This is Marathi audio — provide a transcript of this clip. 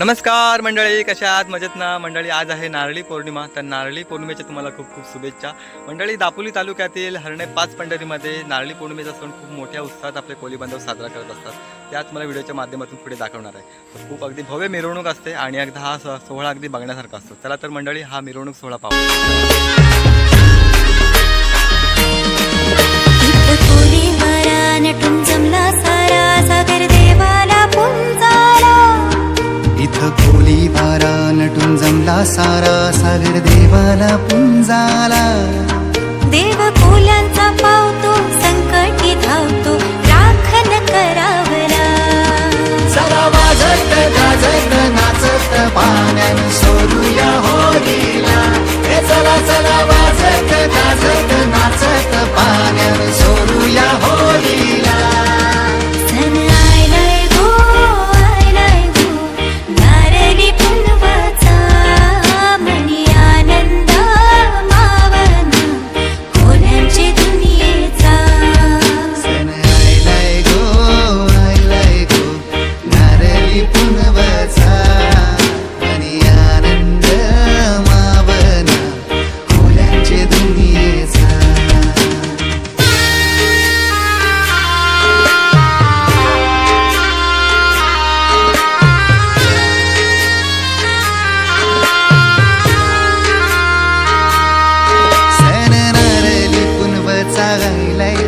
नमस्कार मंडळी, कशा आहात? मजेत ना मंडळी? आज आहे नारळी पौर्णिमा, तर नारळी पौर्णिमेच्या तुम्हाला खूप खूप शुभेच्छा मंडळी. दापोली तालुक्यातील हरणे 5 पंढरीमध्ये नारळी पौर्णिमेचा सण खूप मोठ्या उत्साहात आपले कोळी बांधव साजरा करत असतात. त्याच मला व्हिडिओच्या माध्यमातून पुढे दाखवणार आहे. तर खूप अगदी भव्य मिरवणूक असते आणि अगदी हा सोहळा अगदी बघण्यासारखा असतो. चला तर मंडळी, हा मिरवणूक सोहळा पाहू. खोली वारा नटून जमला सारा सागर देवाला पुंजाला. देव फुलांचा पावतो संकटी धावतो राखण करावला. चला वाजत गाजत नाचत पाण्याने सोडूया होलीला. हे चला चला वाजत गाजत नाचत पाण्याने सोडूया होलीला. Lay